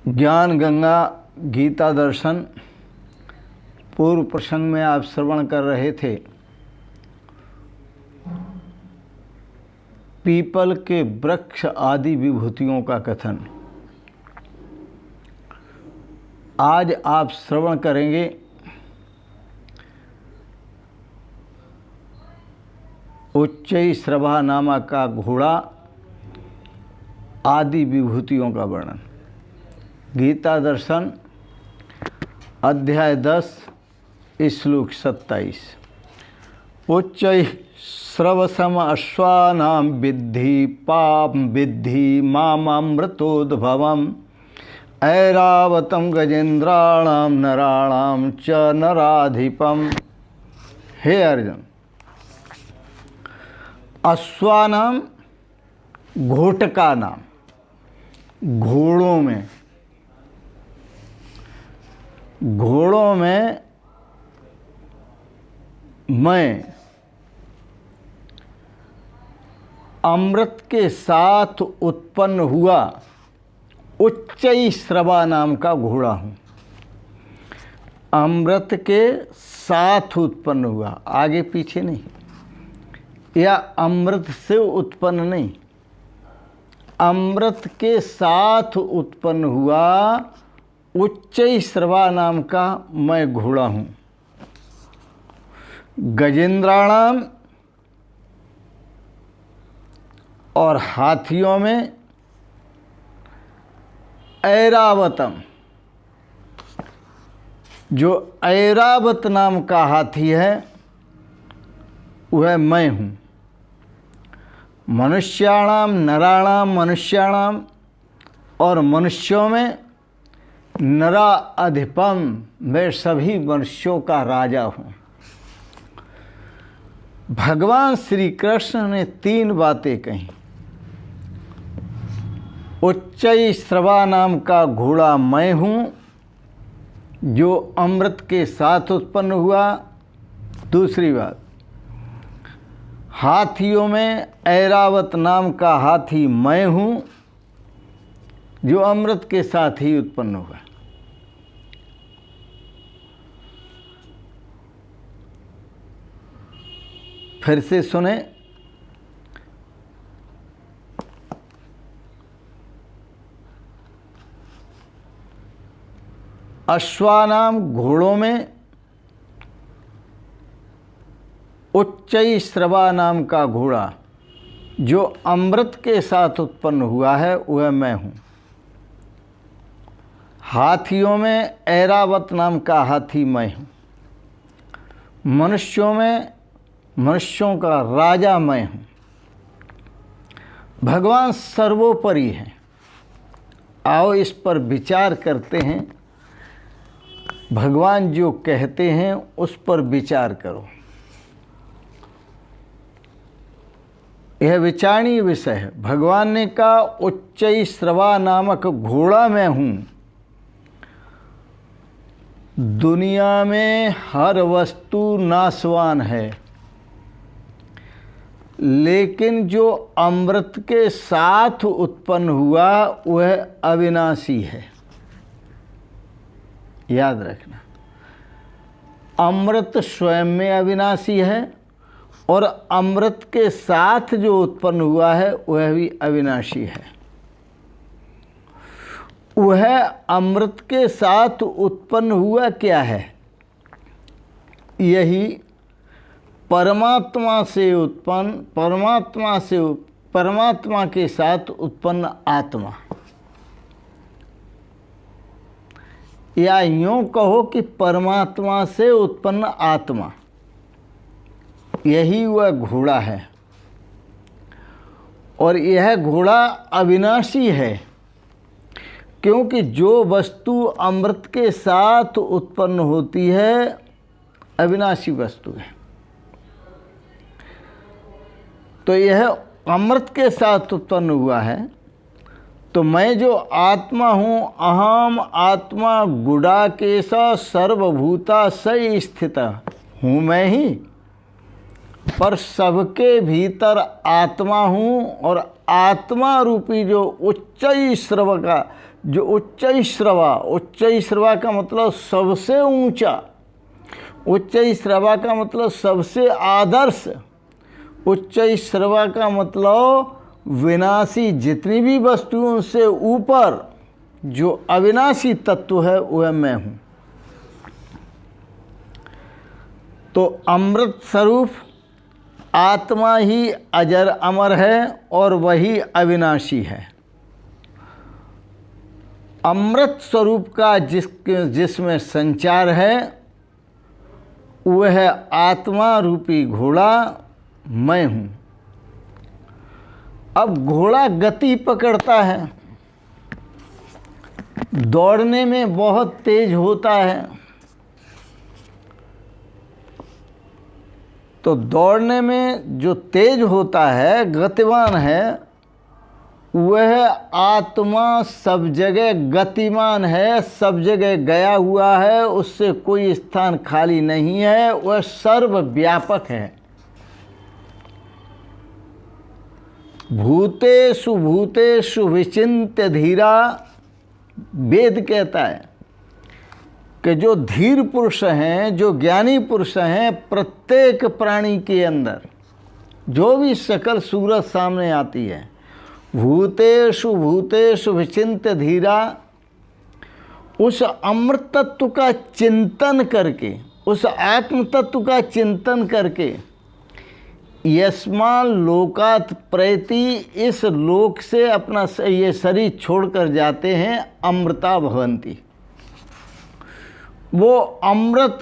ज्ञान गंगा गीता दर्शन पूर्व प्रसंग में आप श्रवण कर रहे थे। पीपल के वृक्ष आदि विभूतियों का कथन। आज आप श्रवण करेंगे उच्चैःश्रवा नामक का घोड़ा आदि विभूतियों का वर्णन। गीता दर्शन अध्याय 10 श्लोक 27। उच्चैःश्रवसम अश्वानां विद्धि पाप विद्धि मामृतोद्भवम् ऐरावतं गजेन्द्राणां नराणां च नराधिपम्। हे अर्जुन, अश्वानाम घोटका नाम, घोड़ों में मैं अमृत के साथ उत्पन्न हुआ उच्चैःश्रवा नाम का घोड़ा हूँ। अमृत के साथ उत्पन्न हुआ, आगे पीछे नहीं, या अमृत से उत्पन्न नहीं, अमृत के साथ उत्पन्न हुआ उच्चैःश्रवा नाम का मैं घोड़ा हूँ। गजेंद्राणाम और हाथियों में ऐरावतम, जो ऐरावत नाम का हाथी है वह मैं हूँ। मनुष्याणाम नराणाम, मनुष्याणाम और मनुष्यों में नरा अधिपम, मैं सभी मनुष्यों का राजा हूँ। भगवान श्री कृष्ण ने 3 बातें कही। उच्चैःश्रवा नाम का घोड़ा मैं हूँ जो अमृत के साथ उत्पन्न हुआ। दूसरी बात, हाथियों में ऐरावत नाम का हाथी मैं हूँ जो अमृत के साथ ही उत्पन्न हुआ। फिर से सुने। अश्वानाम घोड़ों में, उच्चैःश्रवा नाम का घोड़ा जो अमृत के साथ उत्पन्न हुआ है वह मैं हूँ। हाथियों में ऐरावत नाम का हाथी मैं हूँ। मनुष्यों में मनुष्यों का राजा मैं हूँ। भगवान सर्वोपरि हैं। आओ इस पर विचार करते हैं। भगवान जो कहते हैं उस पर विचार करो। यह विचारणीय विषय है। भगवान ने कहा उच्चैःश्रवा नामक घोड़ा मैं हूँ। दुनिया में हर वस्तु नाशवान है, लेकिन जो अमृत के साथ उत्पन्न हुआ वह अविनाशी है। याद रखना, अमृत स्वयं में अविनाशी है और अमृत के साथ जो उत्पन्न हुआ है वह भी अविनाशी है। वह अमृत के साथ उत्पन्न हुआ क्या है? यही परमात्मा से उत्पन्न, परमात्मा के साथ उत्पन्न आत्मा, या यूँ कहो कि परमात्मा से उत्पन्न आत्मा, यही वह घोड़ा है। और यह घोड़ा अविनाशी है, क्योंकि जो वस्तु अमृत के साथ उत्पन्न होती है अविनाशी वस्तु है। तो यह अमृत के साथ उत्पन्न हुआ है। तो मैं जो आत्मा हूँ, अहम आत्मा गुडाकेश सर्वभूता सही स्थित हूँ मैं ही, पर सबके भीतर आत्मा हूँ। और आत्मा रूपी जो उच्चैःश्रव जो उच्चैश्रवा का मतलब सबसे ऊंचा, उच्चैश्रवा का मतलब सबसे आदर्श, उच्चैश्रवा का मतलब विनाशी जितनी भी वस्तुओं से ऊपर जो अविनाशी तत्व है वह मैं हूँ। तो अमृत स्वरूप आत्मा ही अजर अमर है और वही अविनाशी है। अमृत स्वरूप का जिसमें संचार है वह आत्मा रूपी घोड़ा मैं हूँ। अब घोड़ा गति पकड़ता है, दौड़ने में बहुत तेज होता है, तो दौड़ने में जो तेज होता है, गतिमान है, वह आत्मा सब जगह गतिमान है, सब जगह गया हुआ है, उससे कोई स्थान खाली नहीं है, वह सर्वव्यापक है। भूतेषु भूतेषु विचिन्त्य धीरा, वेद कहता है कि जो धीर पुरुष हैं, जो ज्ञानी पुरुष हैं, प्रत्येक प्राणी के अंदर जो भी सकल सूरत सामने आती है, भूतेषु भूतेषु विचिन्त्य धीरा, उस अमृत तत्व का चिंतन करके, उस आत्म तत्व का चिंतन करके यस्मान् लोकात् प्रैति, इस लोक से अपना ये शरीर छोड़कर जाते हैं, अमृता भवन्ति। वो अमृत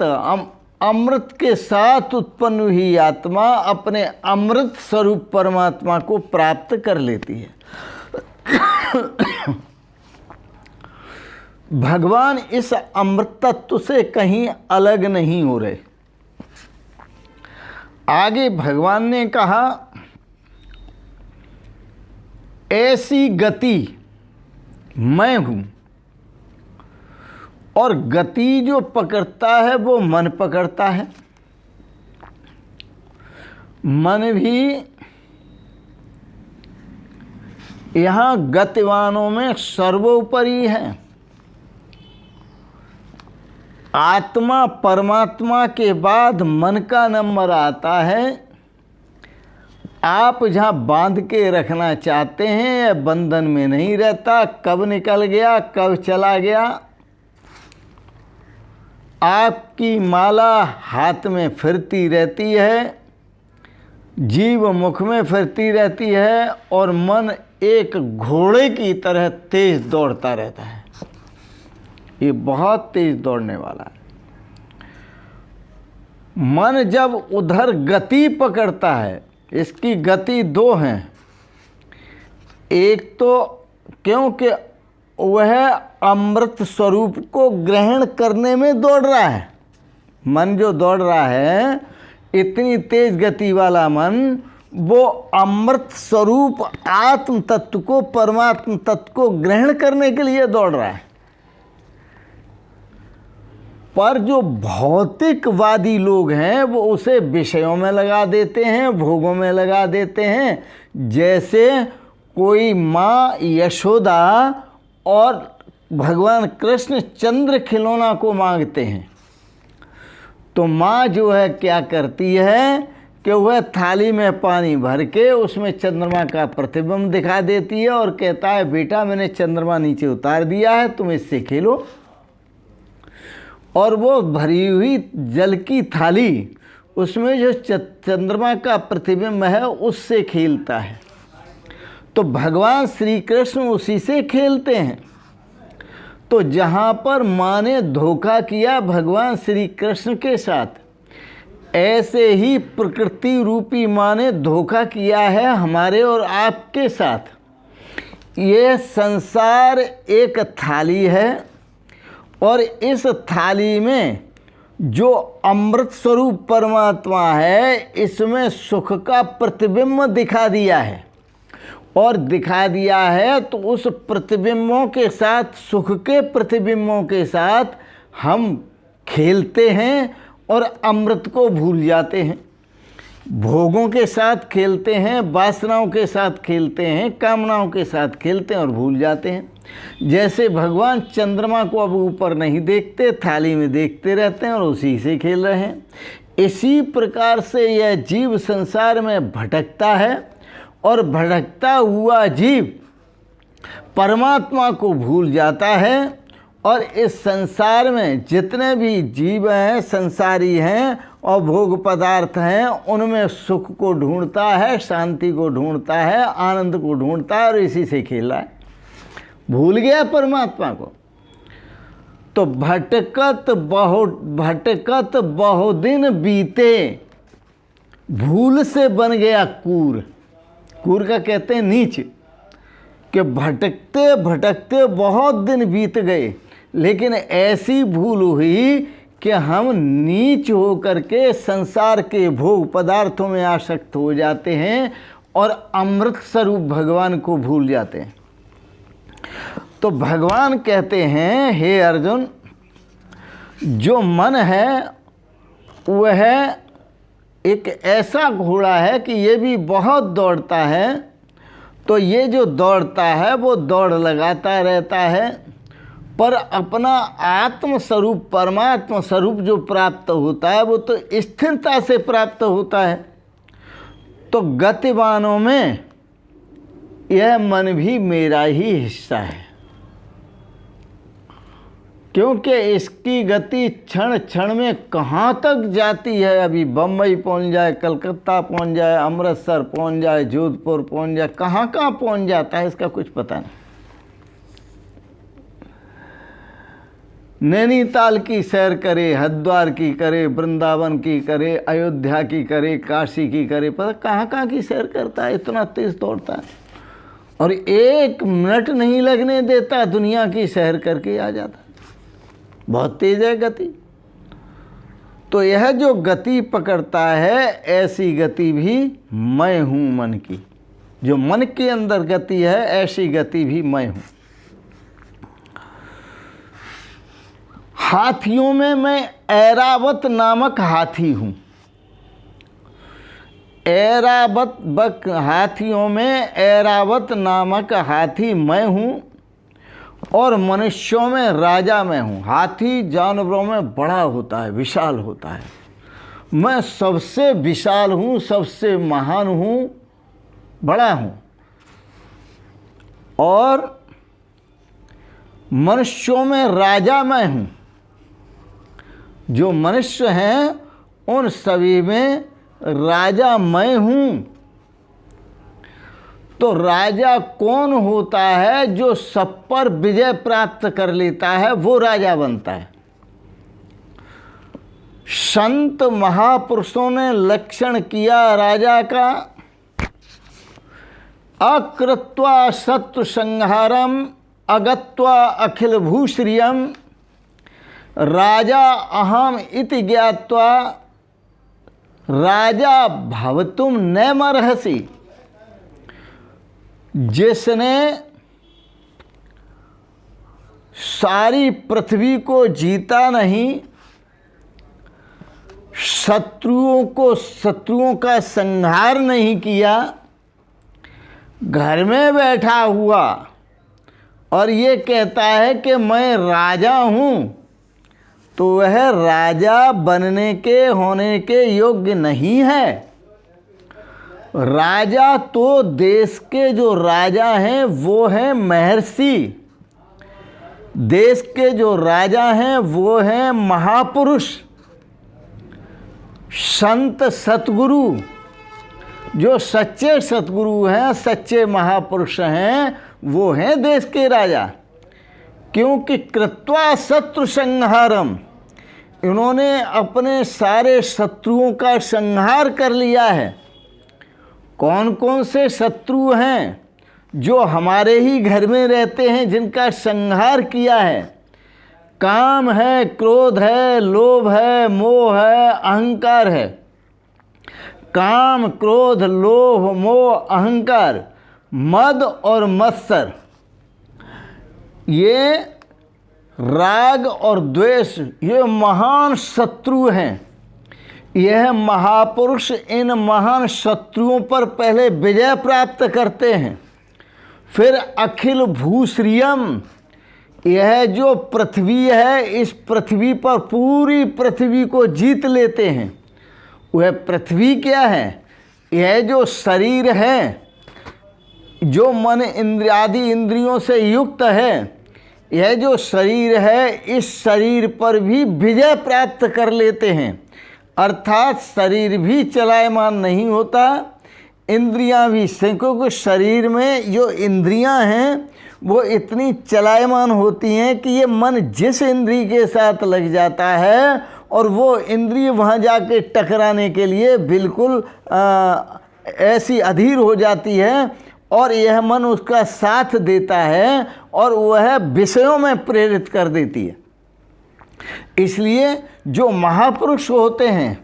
के साथ उत्पन्न हुई आत्मा अपने अमृत स्वरूप परमात्मा को प्राप्त कर लेती है। भगवान इस अमृत तत्व से कहीं अलग नहीं हो रहे। आगे भगवान ने कहा, ऐसी गति मैं हूँ, और गति जो पकड़ता है वो मन पकड़ता है। मन भी यहाँ गतिवानों में सर्वोपरि है। आत्मा परमात्मा के बाद मन का नंबर आता है। आप जहाँ बांध के रखना चाहते हैं, बंधन में नहीं रहता, कब निकल गया कब चला गया। आपकी माला हाथ में फिरती रहती है, जीव मुख में फिरती रहती है, और मन एक घोड़े की तरह तेज दौड़ता रहता है। ये बहुत तेज दौड़ने वाला है। मन जब उधर गति पकड़ता है, इसकी गति दो हैं। एक तो क्योंकि वह अमृत स्वरूप को ग्रहण करने में दौड़ रहा है। मन जो दौड़ रहा है, इतनी तेज गति वाला मन, वो अमृत स्वरूप आत्म तत्व को, परमात्म तत्व को ग्रहण करने के लिए दौड़ रहा है। पर जो भौतिकवादी लोग हैं वो उसे विषयों में लगा देते हैं, भोगों में लगा देते हैं। जैसे कोई माँ यशोदा और भगवान कृष्ण चंद्र खिलौना को मांगते हैं, तो माँ जो है क्या करती है कि वह थाली में पानी भर के उसमें चंद्रमा का प्रतिबिंब दिखा देती है और कहता है, बेटा मैंने चंद्रमा नीचे उतार दिया है, तुम इससे खेलो। और वो भरी हुई जल की थाली, उसमें जो चंद्रमा का प्रतिबिंब है उससे खेलता है। तो भगवान श्री कृष्ण उसी से खेलते हैं। तो जहाँ पर माँ ने धोखा किया भगवान श्री कृष्ण के साथ, ऐसे ही प्रकृति रूपी माँ ने धोखा किया है हमारे और आपके साथ। ये संसार एक थाली है, और इस थाली में जो अमृत स्वरूप परमात्मा है, इसमें सुख का प्रतिबिंब दिखा दिया है। और दिखा दिया है तो उस प्रतिबिंबों के साथ, सुख के प्रतिबिंबों के साथ हम खेलते हैं और अमृत को भूल जाते हैं। भोगों के साथ खेलते हैं, वासनाओं के साथ खेलते हैं, कामनाओं के साथ खेलते हैं और भूल जाते हैं। जैसे भगवान चंद्रमा को अब ऊपर नहीं देखते, थाली में देखते रहते हैं और उसी से खेल रहे हैं। इसी प्रकार से यह जीव संसार में भटकता है और भटकता हुआ जीव परमात्मा को भूल जाता है। और इस संसार में जितने भी जीव हैं, संसारी हैं और भोग पदार्थ हैं, उनमें सुख को ढूंढता है, शांति को ढूंढता है, आनंद को ढूंढता है और इसी से खेला है, भूल गया परमात्मा को। तो भटकत बहुदिन बीते, भूल से बन गया कूर। कूर का कहते हैं नीच, कि भटकते भटकते बहुत दिन बीत गए, लेकिन ऐसी भूल हुई कि हम नीच होकर के संसार के भोग पदार्थों में आसक्त हो जाते हैं और अमृत स्वरूप भगवान को भूल जाते हैं। तो भगवान कहते हैं, हे अर्जुन, जो मन है वह एक ऐसा घोड़ा है कि ये भी बहुत दौड़ता है। तो ये जो दौड़ता है वो दौड़ लगाता रहता है, पर अपना आत्म स्वरूप, परमात्मा स्वरूप जो प्राप्त होता है वो तो स्थिरता से प्राप्त होता है। तो गतिवानों में यह मन भी मेरा ही हिस्सा है, क्योंकि इसकी गति क्षण क्षण में कहाँ तक जाती है। अभी बम्बई पहुँच जाए, कलकत्ता पहुँच जाए, अमृतसर पहुँच जाए, जोधपुर पहुँच जाए, कहाँ कहाँ पहुँच जाता है इसका कुछ पता नहीं। नैनीताल की सैर करे, हरिद्वार की करे, वृंदावन की करे, अयोध्या की करे, काशी की करे, पता कहाँ कहाँ की सैर करता है, इतना तेज दौड़ता है और 1 मिनट नहीं लगने देता, दुनिया की सैर करके आ जाता है। बहुत तेज है गति। तो यह जो गति पकड़ता है, ऐसी गति भी मैं हूँ मन की। जो मन के अंदर गति है, ऐसी गति भी मैं हूँ। हाथियों में मैं ऐरावत नामक हाथी हूँ। हाथियों में ऐरावत नामक हाथी मैं हूँ और मनुष्यों में राजा मैं हूँ। हाथी जानवरों में बड़ा होता है, विशाल होता है। मैं सबसे विशाल हूँ, सबसे महान हूँ, बड़ा हूँ। और मनुष्यों में राजा मैं हूँ। जो मनुष्य हैं उन सभी में राजा मैं हूँ। तो राजा कौन होता है? जो सब पर विजय प्राप्त कर लेता है वो राजा बनता है। संत महापुरुषों ने लक्षण किया राजा का, अकृत्वा शत्रु संहारम अगत्वा अखिल भूश्रियम राजा अहम इति ज्ञात्वा राजा भवतुम नैमर्हसि। जिसने सारी पृथ्वी को जीता नहीं, शत्रुओं का संहार नहीं किया, घर में बैठा हुआ और ये कहता है कि मैं राजा हूँ, तो वह राजा बनने के, होने के योग्य नहीं है। राजा तो देश के जो राजा हैं वो हैं महर्षि। देश के जो राजा हैं वो हैं महापुरुष, संत, सतगुरु। जो सच्चे सतगुरु हैं, सच्चे महापुरुष हैं, वो हैं देश के राजा। क्योंकि कृत्वा शत्रु संहारम, इन्होंने अपने सारे शत्रुओं का संहार कर लिया है। कौन कौन से शत्रु हैं? जो हमारे ही घर में रहते हैं, जिनका संहार किया है। काम है, क्रोध है, लोभ है, मोह है, अहंकार है। काम, क्रोध, लोभ, मोह, अहंकार, मद और मत्सर, ये राग और द्वेष, ये महान शत्रु हैं। यह महापुरुष इन महान शत्रुओं पर पहले विजय प्राप्त करते हैं, फिर अखिल भूश्रियम, यह जो पृथ्वी है इस पृथ्वी पर पूरी पृथ्वी को जीत लेते हैं। वह पृथ्वी क्या है? यह जो शरीर है, जो मन इंद्रियादि इंद्रियों से युक्त है, यह जो शरीर है इस शरीर पर भी विजय प्राप्त कर लेते हैं। अर्थात शरीर भी चलायमान नहीं होता, इंद्रियां भी, क्योंकि शरीर में जो इंद्रियां हैं वो इतनी चलायमान होती हैं कि ये मन जिस इंद्रिय के साथ लग जाता है और वो इंद्रिय वहाँ जाके टकराने के लिए बिल्कुल ऐसी अधीर हो जाती है और यह मन उसका साथ देता है और वह विषयों में प्रेरित कर देती है। इसलिए जो महापुरुष होते हैं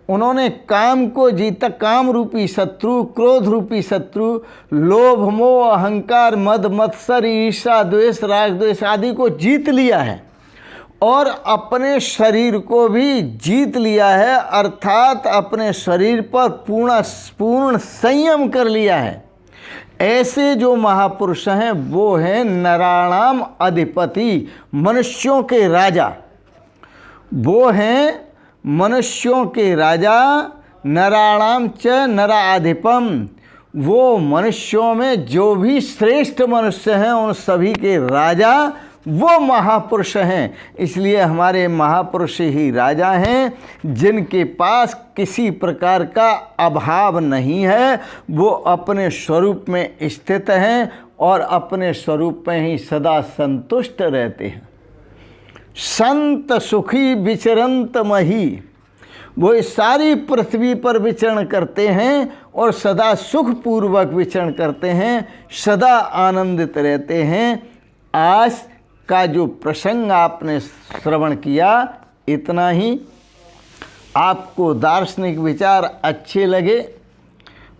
उन्होंने काम को जीता, काम रूपी शत्रु, क्रोध रूपी शत्रु, लोभ मोह अहंकार मद मत्सर ईर्ष्या द्वेष राग द्वेष आदि को जीत लिया है और अपने शरीर को भी जीत लिया है, अर्थात अपने शरीर पर पूर्ण संयम कर लिया है। ऐसे जो महापुरुष हैं वो हैं नराणाम अधिपति, मनुष्यों के राजा। वो हैं मनुष्यों के राजा, नराणाम च नराधिपम, वो मनुष्यों में जो भी श्रेष्ठ मनुष्य हैं उन सभी के राजा वो महापुरुष हैं। इसलिए हमारे महापुरुष ही राजा हैं, जिनके पास किसी प्रकार का अभाव नहीं है, वो अपने स्वरूप में स्थित हैं और अपने स्वरूप में ही सदा संतुष्ट रहते हैं। संत सुखी विचरंत मही, वो इस सारी पृथ्वी पर विचरण करते हैं और सदा सुखपूर्वक विचरण करते हैं, सदा आनंदित रहते हैं। आज का जो प्रसंग आपने श्रवण किया, इतना ही। आपको दार्शनिक विचार अच्छे लगे,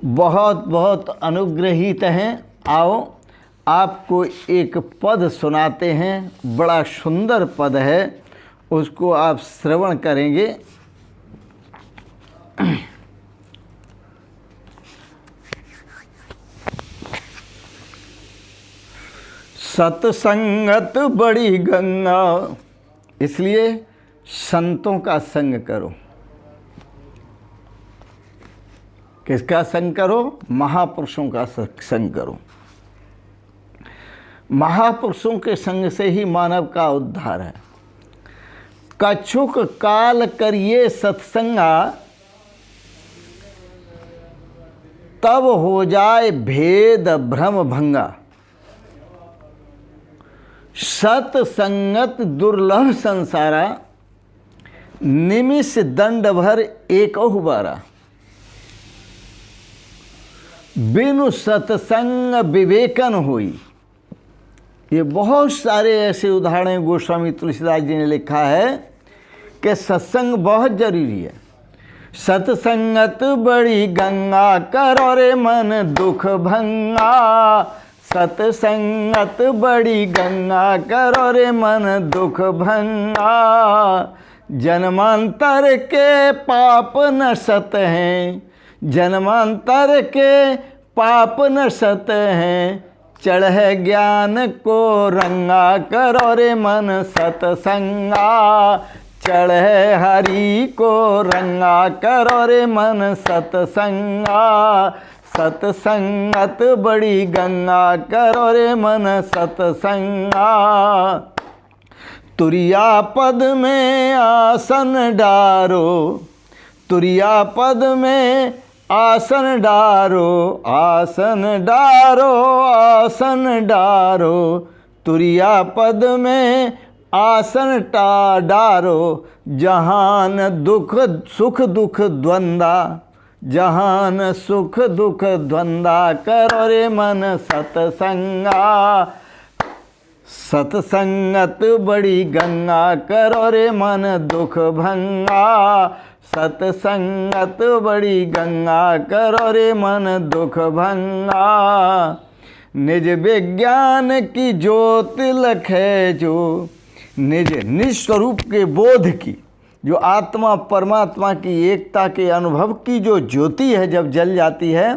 बहुत बहुत अनुग्रहित हैं। आओ आपको एक पद सुनाते हैं, बड़ा सुंदर पद है, उसको आप श्रवण करेंगे। सत्संगत बड़ी गंगा, इसलिए संतों का संग करो। किसका संग करो? महापुरुषों का संग करो। महापुरुषों के संग से ही मानव का उद्धार है। कछुक काल करिए सत्संगा, तब हो जाए भेद भ्रम भंगा। सत्संगत दुर्लभ संसारा, निमिष दंड भर एकहु बारा। बिनु सत्संग विवेकन हुई। ये बहुत सारे ऐसे उदाहरण गोस्वामी तुलसीदास जी ने लिखा है कि सत्संग बहुत जरूरी है। सत्संगत बड़ी गंगा, करो रे मन दुख भंगा। सत्संगत बड़ी गंगा, करो रे मन दुख भंगा। जन्मांतर के पाप नशत हैं, जन्मांतर के पाप नशत हैं। चढ़े ज्ञान को रंगा, करो रे मन सत्संगा। चढ़े हरि को रंगा, करो रे मन सत्संगा। सत्संगत बड़ी गंगा, करो रे मन सत्संगा। तुरिया पद में आसन डारो, तुरिया पद में आसन डारो। आसन डारो, आसन डारो, तुरिया पद में आसन डारो। जहान दुख सुख दुख द्वंदा, जहान सुख दुख द्वंदा। करो रे मन सत्संगा। सत्संगत बड़ी गंगा, करो रे मन दुख भंगा। सत्संगत बड़ी गंगा, करो रे मन दुख भंगा। निज विज्ञान की ज्योति लखे जो, निज निज स्वरूप के बोध की जो आत्मा परमात्मा की एकता के अनुभव की जो ज्योति है जब जल जाती है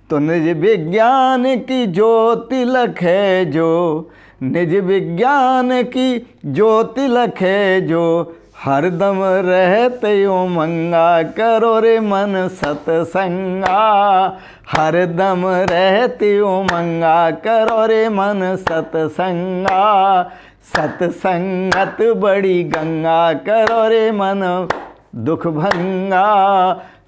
तो निज विज्ञान की ज्योति लखे जो, निज विज्ञान की ज्योति लखे जो, हरदम रहते उमंगा करो रे मन सतसंगा, हरदम रहते उमंगा करो रे मन सतसंगा, सतसंगत बड़ी गंगा करो रे मन दुख भंगा,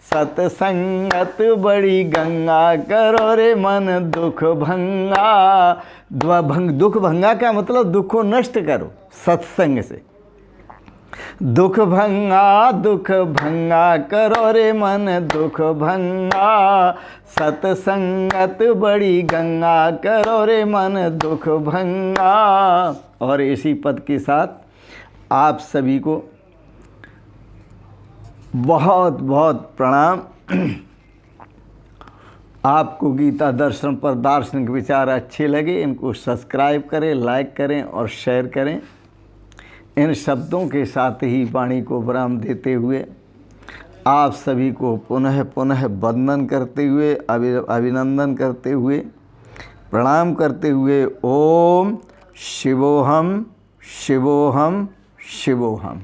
सतसंगत बड़ी गंगा करो रे मन दुख भंगा। दुख भंगा का मतलब दुख को नष्ट करो सत्संग से। दुख भंगा करो रे मन दुख भंगा, सतसंगत बड़ी गंगा करो रे मन दुख भंगा। और इसी पद के साथ आप सभी को बहुत बहुत प्रणाम। आपको गीता दर्शन पर दार्शनिक विचार अच्छे लगे, इनको सब्सक्राइब करें, लाइक करें और शेयर करें। इन शब्दों के साथ ही वाणी को विराम देते हुए आप सभी को पुनः पुनः वंदन करते हुए, अभिनंदन करते हुए, प्रणाम करते हुए ओम शिवोहम शिवोहम शिवोहम।